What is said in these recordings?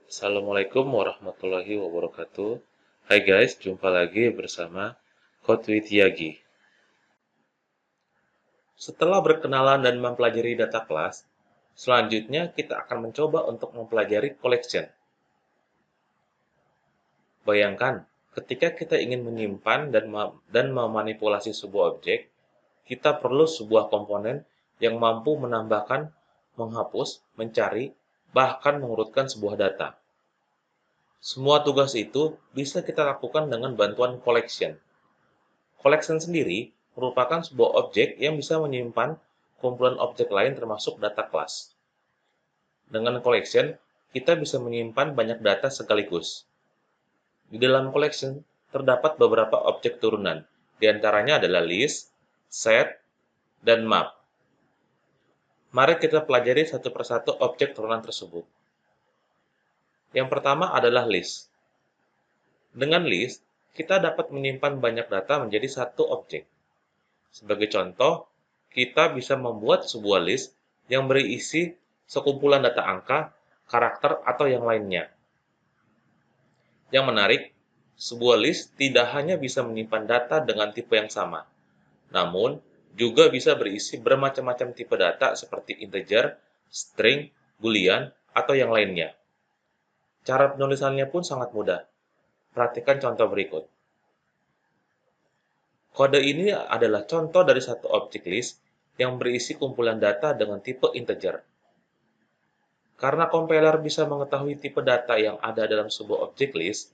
Assalamualaikum warahmatullahi wabarakatuh. Hai guys, jumpa lagi bersama Coach Wityagi. Setelah berkenalan dan mempelajari data kelas, selanjutnya kita akan mencoba untuk mempelajari collection. Bayangkan, ketika kita ingin menyimpan dan memanipulasi sebuah objek, kita perlu sebuah komponen yang mampu menambahkan, menghapus, mencari, bahkan mengurutkan sebuah data. Semua tugas itu bisa kita lakukan dengan bantuan collection. Collection sendiri merupakan sebuah objek yang bisa menyimpan kumpulan objek lain termasuk data kelas. Dengan collection, kita bisa menyimpan banyak data sekaligus. Di dalam collection, terdapat beberapa objek turunan, di antaranya adalah list, set, dan map. Mari kita pelajari satu persatu objek turunan tersebut. Yang pertama adalah list. Dengan list, kita dapat menyimpan banyak data menjadi satu objek. Sebagai contoh, kita bisa membuat sebuah list yang berisi sekumpulan data angka, karakter, atau yang lainnya. Yang menarik, sebuah list tidak hanya bisa menyimpan data dengan tipe yang sama, namun juga bisa berisi bermacam-macam tipe data seperti integer, string, boolean, atau yang lainnya. Cara penulisannya pun sangat mudah. Perhatikan contoh berikut. Kode ini adalah contoh dari satu objek list yang berisi kumpulan data dengan tipe integer. Karena compiler bisa mengetahui tipe data yang ada dalam sebuah objek list,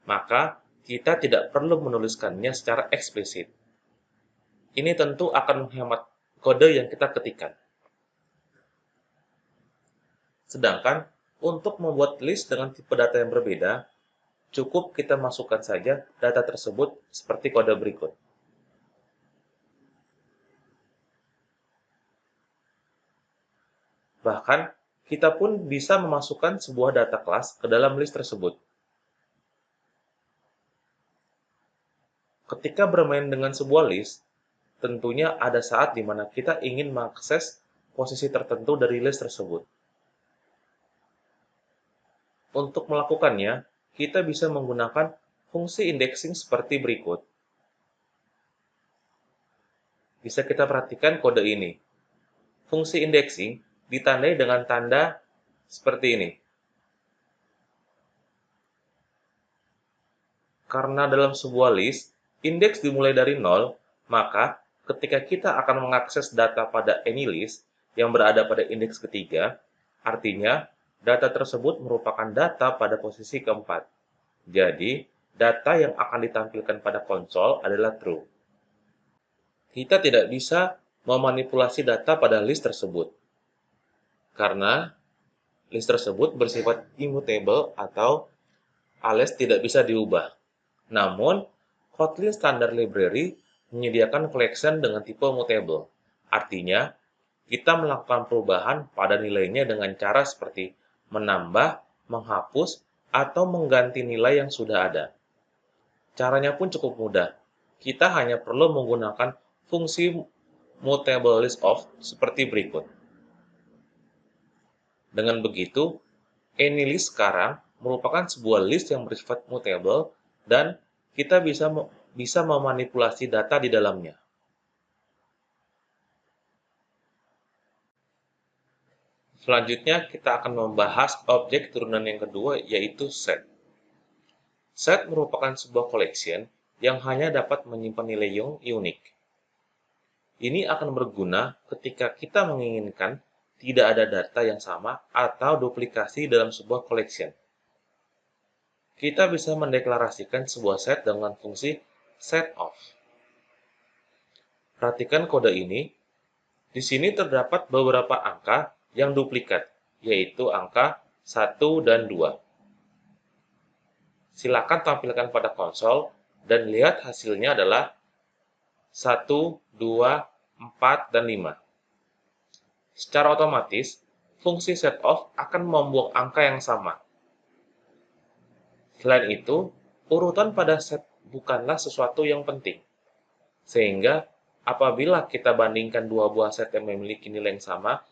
maka kita tidak perlu menuliskannya secara eksplisit. Ini tentu akan menghemat kode yang kita ketikkan. Sedangkan, untuk membuat list dengan tipe data yang berbeda, cukup kita masukkan saja data tersebut seperti kode berikut. Bahkan, kita pun bisa memasukkan sebuah data kelas ke dalam list tersebut. Ketika bermain dengan sebuah list, tentunya ada saat di mana kita ingin mengakses posisi tertentu dari list tersebut. Untuk melakukannya, kita bisa menggunakan fungsi indexing seperti berikut. Bisa kita perhatikan kode ini. Fungsi indexing ditandai dengan tanda seperti ini. Karena dalam sebuah list, indeks dimulai dari 0, maka ketika kita akan mengakses data pada AnyList yang berada pada indeks ketiga, artinya data tersebut merupakan data pada posisi keempat. Jadi, data yang akan ditampilkan pada konsol adalah true. Kita tidak bisa memanipulasi data pada list tersebut, karena list tersebut bersifat immutable atau alias tidak bisa diubah. Namun, Kotlin Standard Library menyediakan collection dengan tipe mutable. Artinya, kita melakukan perubahan pada nilainya dengan cara seperti menambah, menghapus, atau mengganti nilai yang sudah ada. Caranya pun cukup mudah. Kita hanya perlu menggunakan fungsi mutable list of seperti berikut. Dengan begitu, AnyList sekarang merupakan sebuah list yang bersifat mutable dan kita bisa memanipulasi data di dalamnya. Selanjutnya, kita akan membahas objek turunan yang kedua, yaitu set. Set merupakan sebuah collection yang hanya dapat menyimpan nilai yang unik. Ini akan berguna ketika kita menginginkan tidak ada data yang sama atau duplikasi dalam sebuah collection. Kita bisa mendeklarasikan sebuah set dengan fungsi setOf. Perhatikan kode ini. Di sini terdapat beberapa angka yang duplikat, yaitu angka 1 dan 2. Silakan tampilkan pada konsol dan lihat hasilnya adalah 1, 2, 4, dan 5. Secara otomatis, fungsi setOf akan membuang angka yang sama. Selain itu, urutan pada set bukanlah sesuatu yang penting. Sehingga, apabila kita bandingkan dua buah set yang memiliki nilai yang sama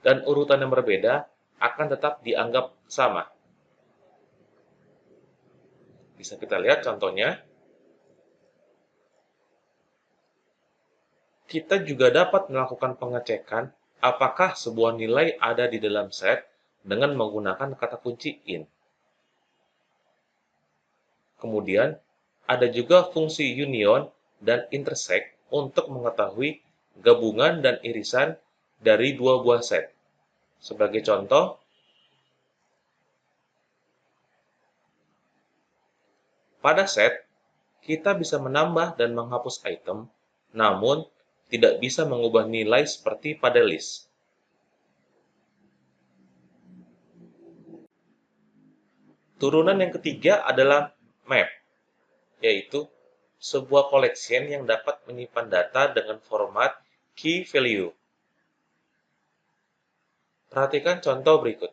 dan urutan yang berbeda, akan tetap dianggap sama. Bisa kita lihat contohnya. Kita juga dapat melakukan pengecekan apakah sebuah nilai ada di dalam set dengan menggunakan kata kunci in. Kemudian, ada juga fungsi union dan intersect untuk mengetahui gabungan dan irisan dari dua buah set. Sebagai contoh, pada set, kita bisa menambah dan menghapus item, namun tidak bisa mengubah nilai seperti pada list. Turunan yang ketiga adalah map, yaitu sebuah collection yang dapat menyimpan data dengan format key value. Perhatikan contoh berikut.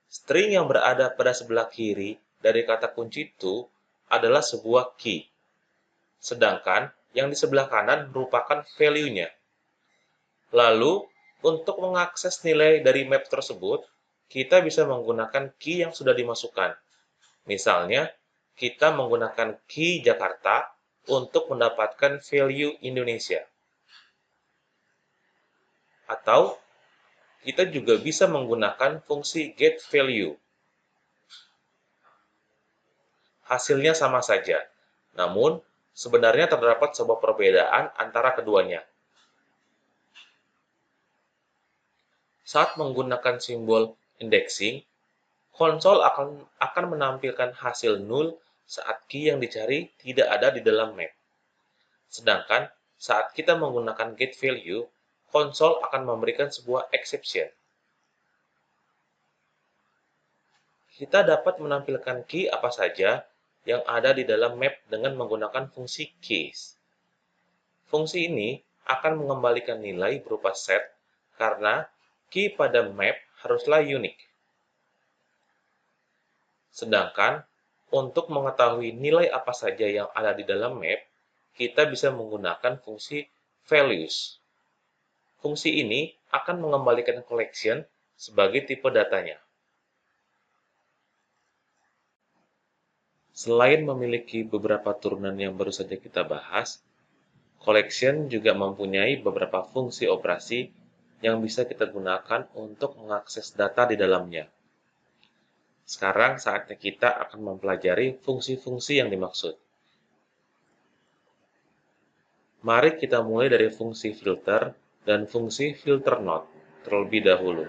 String yang berada pada sebelah kiri dari kata kunci to adalah sebuah key, sedangkan yang di sebelah kanan merupakan value-nya. Lalu, untuk mengakses nilai dari map tersebut, kita bisa menggunakan key yang sudah dimasukkan. Misalnya, kita menggunakan key Jakarta untuk mendapatkan value Indonesia. Atau, kita juga bisa menggunakan fungsi getValue. Hasilnya sama saja, namun sebenarnya terdapat sebuah perbedaan antara keduanya. Saat menggunakan simbol indexing, konsol akan menampilkan hasil null saat key yang dicari tidak ada di dalam map. Sedangkan saat kita menggunakan getValue, konsol akan memberikan sebuah exception. Kita dapat menampilkan key apa saja yang ada di dalam map dengan menggunakan fungsi keys. Fungsi ini akan mengembalikan nilai berupa set karena key pada map haruslah unik. Sedangkan untuk mengetahui nilai apa saja yang ada di dalam map, kita bisa menggunakan fungsi values. Fungsi ini akan mengembalikan collection sebagai tipe datanya. Selain memiliki beberapa turunan yang baru saja kita bahas, collection juga mempunyai beberapa fungsi operasi yang bisa kita gunakan untuk mengakses data di dalamnya. Sekarang saatnya kita akan mempelajari fungsi-fungsi yang dimaksud. Mari kita mulai dari fungsi filter dan fungsi filter node terlebih dahulu.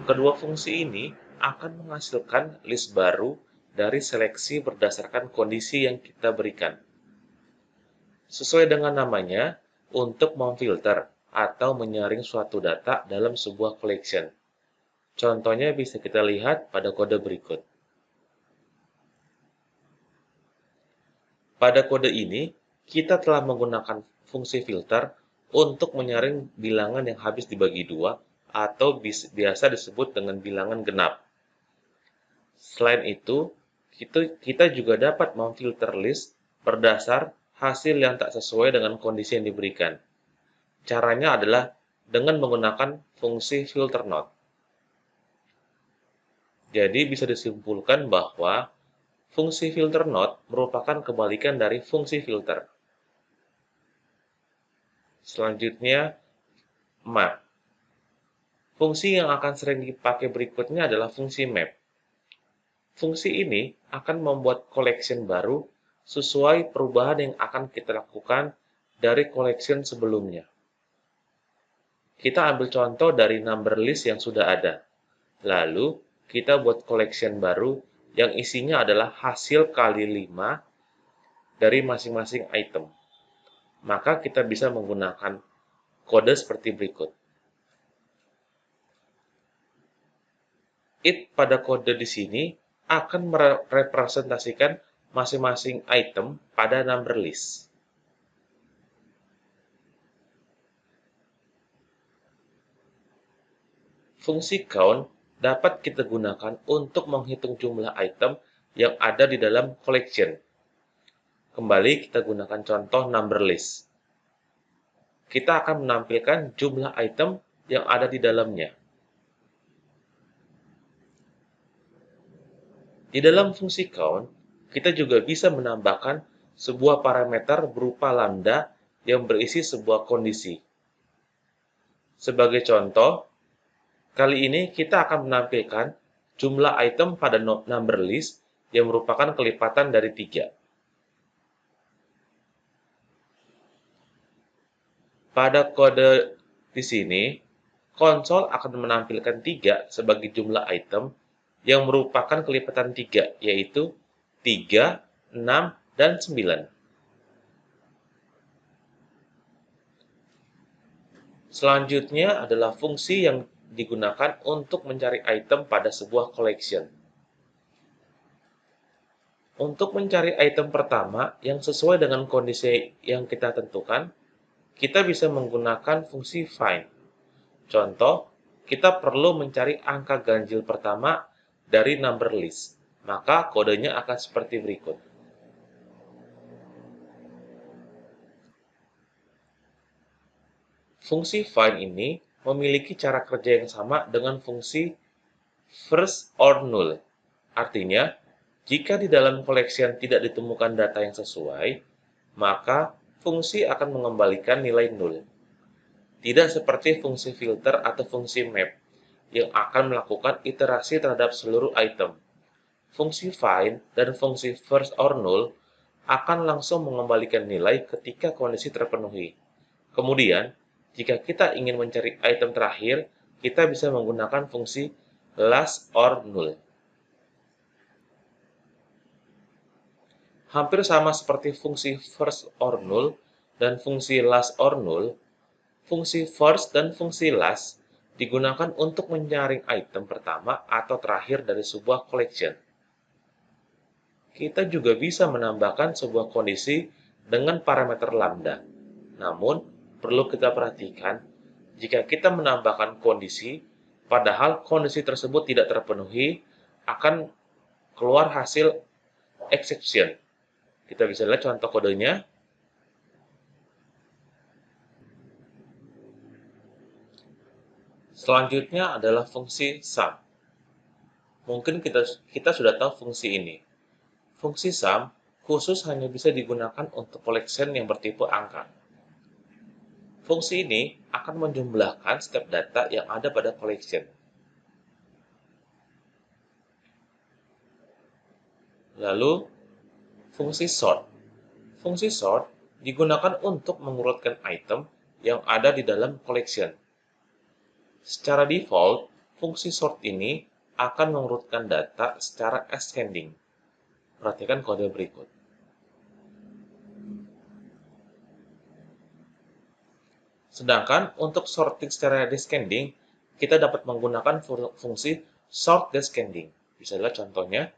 Kedua fungsi ini akan menghasilkan list baru dari seleksi berdasarkan kondisi yang kita berikan. Sesuai dengan namanya, untuk memfilter atau menyaring suatu data dalam sebuah collection. Contohnya bisa kita lihat pada kode berikut. Pada kode ini, kita telah menggunakan fungsi filter untuk menyaring bilangan yang habis dibagi dua atau biasa disebut dengan bilangan genap. Selain itu, kita juga dapat memfilter list berdasar hasil yang tak sesuai dengan kondisi yang diberikan. Caranya adalah dengan menggunakan fungsi filter node. Jadi bisa disimpulkan bahwa fungsi filter node merupakan kebalikan dari fungsi filter. Selanjutnya, map. Fungsi yang akan sering dipakai berikutnya adalah fungsi map. Fungsi ini akan membuat collection baru sesuai perubahan yang akan kita lakukan dari collection sebelumnya. Kita ambil contoh dari number list yang sudah ada. Lalu, kita buat collection baru yang isinya adalah hasil kali 5 dari masing-masing item. Maka kita bisa menggunakan kode seperti berikut. It pada kode di sini akan merepresentasikan masing-masing item pada number list. Fungsi count dapat kita gunakan untuk menghitung jumlah item yang ada di dalam collection. Kembali kita gunakan contoh number list. Kita akan menampilkan jumlah item yang ada di dalamnya. Di dalam fungsi count, kita juga bisa menambahkan sebuah parameter berupa lambda yang berisi sebuah kondisi. Sebagai contoh, kali ini kita akan menampilkan jumlah item pada number list yang merupakan kelipatan dari 3. Pada kode di sini, konsol akan menampilkan 3 sebagai jumlah item yang merupakan kelipatan 3, yaitu 3, 6, dan 9. Selanjutnya adalah fungsi yang digunakan untuk mencari item pada sebuah collection. Untuk mencari item pertama yang sesuai dengan kondisi yang kita tentukan, kita bisa menggunakan fungsi find. Contoh, kita perlu mencari angka ganjil pertama dari number list. Maka kodenya akan seperti berikut. Fungsi find ini memiliki cara kerja yang sama dengan fungsi first or null. Artinya, jika di dalam collection tidak ditemukan data yang sesuai, maka fungsi akan mengembalikan nilai null. Tidak seperti fungsi filter atau fungsi map yang akan melakukan iterasi terhadap seluruh item. Fungsi find dan fungsi first or null akan langsung mengembalikan nilai ketika kondisi terpenuhi. Kemudian, jika kita ingin mencari item terakhir, kita bisa menggunakan fungsi last or null. Hampir sama seperti fungsi first or null dan fungsi last or null, fungsi first dan fungsi last digunakan untuk menyaring item pertama atau terakhir dari sebuah collection. Kita juga bisa menambahkan sebuah kondisi dengan parameter lambda. Namun, perlu kita perhatikan, jika kita menambahkan kondisi, padahal kondisi tersebut tidak terpenuhi, akan keluar hasil exception. Kita bisa lihat contoh kodenya. Selanjutnya adalah fungsi sum. Mungkin kita sudah tahu fungsi ini. Fungsi sum khusus hanya bisa digunakan untuk collection yang bertipe angka. Fungsi ini akan menjumlahkan setiap data yang ada pada collection. Lalu, fungsi sort. Fungsi sort digunakan untuk mengurutkan item yang ada di dalam collection. Secara default, fungsi sort ini akan mengurutkan data secara ascending. Perhatikan kode berikut. Sedangkan untuk sorting secara descending, kita dapat menggunakan fungsi sort descending. Bisa lihat contohnya.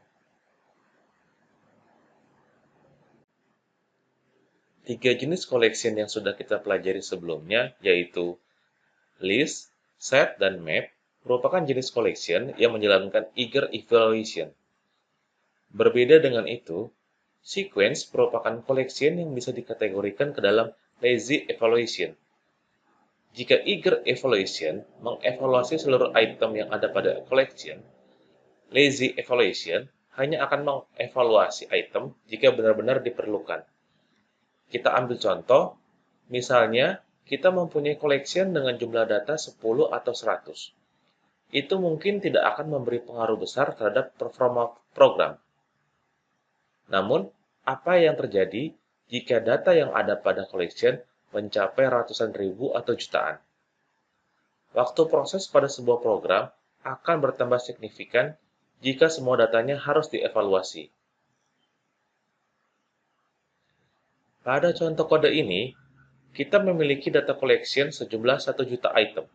Tiga jenis collection yang sudah kita pelajari sebelumnya, yaitu list, set, dan map, merupakan jenis collection yang menjalankan eager evaluation. Berbeda dengan itu, sequence merupakan collection yang bisa dikategorikan ke dalam lazy evaluation. Jika eager evaluation mengevaluasi seluruh item yang ada pada collection, lazy evaluation hanya akan mengevaluasi item jika benar-benar diperlukan. Kita ambil contoh, misalnya kita mempunyai collection dengan jumlah data 10 atau 100. Itu mungkin tidak akan memberi pengaruh besar terhadap performa program. Namun, apa yang terjadi jika data yang ada pada collection mencapai ratusan ribu atau jutaan? Waktu proses pada sebuah program akan bertambah signifikan jika semua datanya harus dievaluasi. Pada contoh kode ini, kita memiliki data collection sejumlah 1 juta item.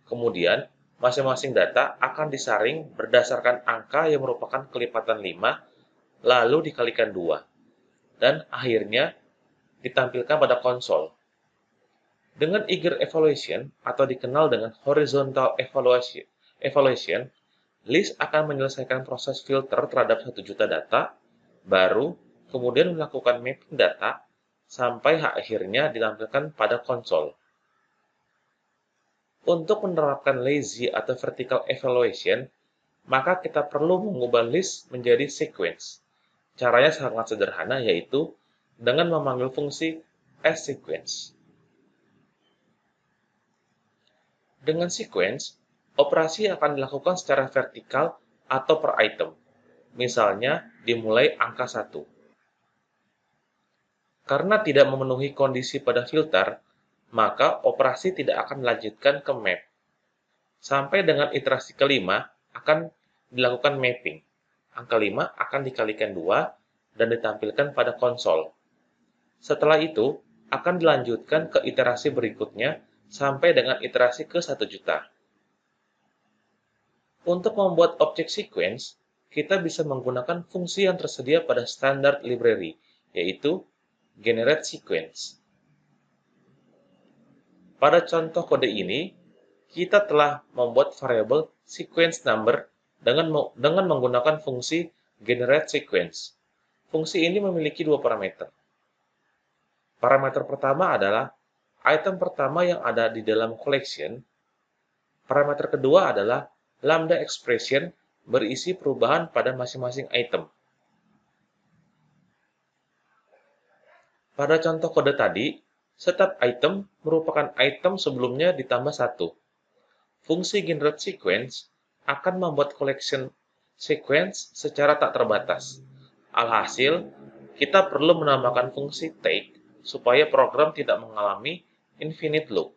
Kemudian, masing-masing data akan disaring berdasarkan angka yang merupakan kelipatan 5, lalu dikalikan 2, dan akhirnya ditampilkan pada konsol. Dengan eager evaluation, atau dikenal dengan horizontal evaluation, list akan menyelesaikan proses filter terhadap 1 juta data, baru kemudian melakukan mapping data, sampai akhirnya ditampilkan pada konsol. Untuk menerapkan lazy atau vertical evaluation, maka kita perlu mengubah list menjadi sequence. Caranya sangat sederhana, yaitu dengan memanggil fungsi asequence. Dengan sequence, operasi akan dilakukan secara vertikal atau per item. Misalnya, dimulai angka 1. Karena tidak memenuhi kondisi pada filter, maka operasi tidak akan dilanjutkan ke map. Sampai dengan iterasi kelima, akan dilakukan mapping. Angka 5 akan dikalikan 2 dan ditampilkan pada konsol. Setelah itu, akan dilanjutkan ke iterasi berikutnya sampai dengan iterasi ke 1 juta. Untuk membuat objek sequence, kita bisa menggunakan fungsi yang tersedia pada standard library, yaitu generate sequence. Pada contoh kode ini, kita telah membuat variabel sequence number dengan menggunakan fungsi generate sequence. Fungsi ini memiliki dua parameter. Parameter pertama adalah item pertama yang ada di dalam collection. Parameter kedua adalah lambda expression berisi perubahan pada masing-masing item. Pada contoh kode tadi, setiap item merupakan item sebelumnya ditambah 1. Fungsi generate sequence akan membuat collection sequence secara tak terbatas. Alhasil, kita perlu menambahkan fungsi take supaya program tidak mengalami infinite loop.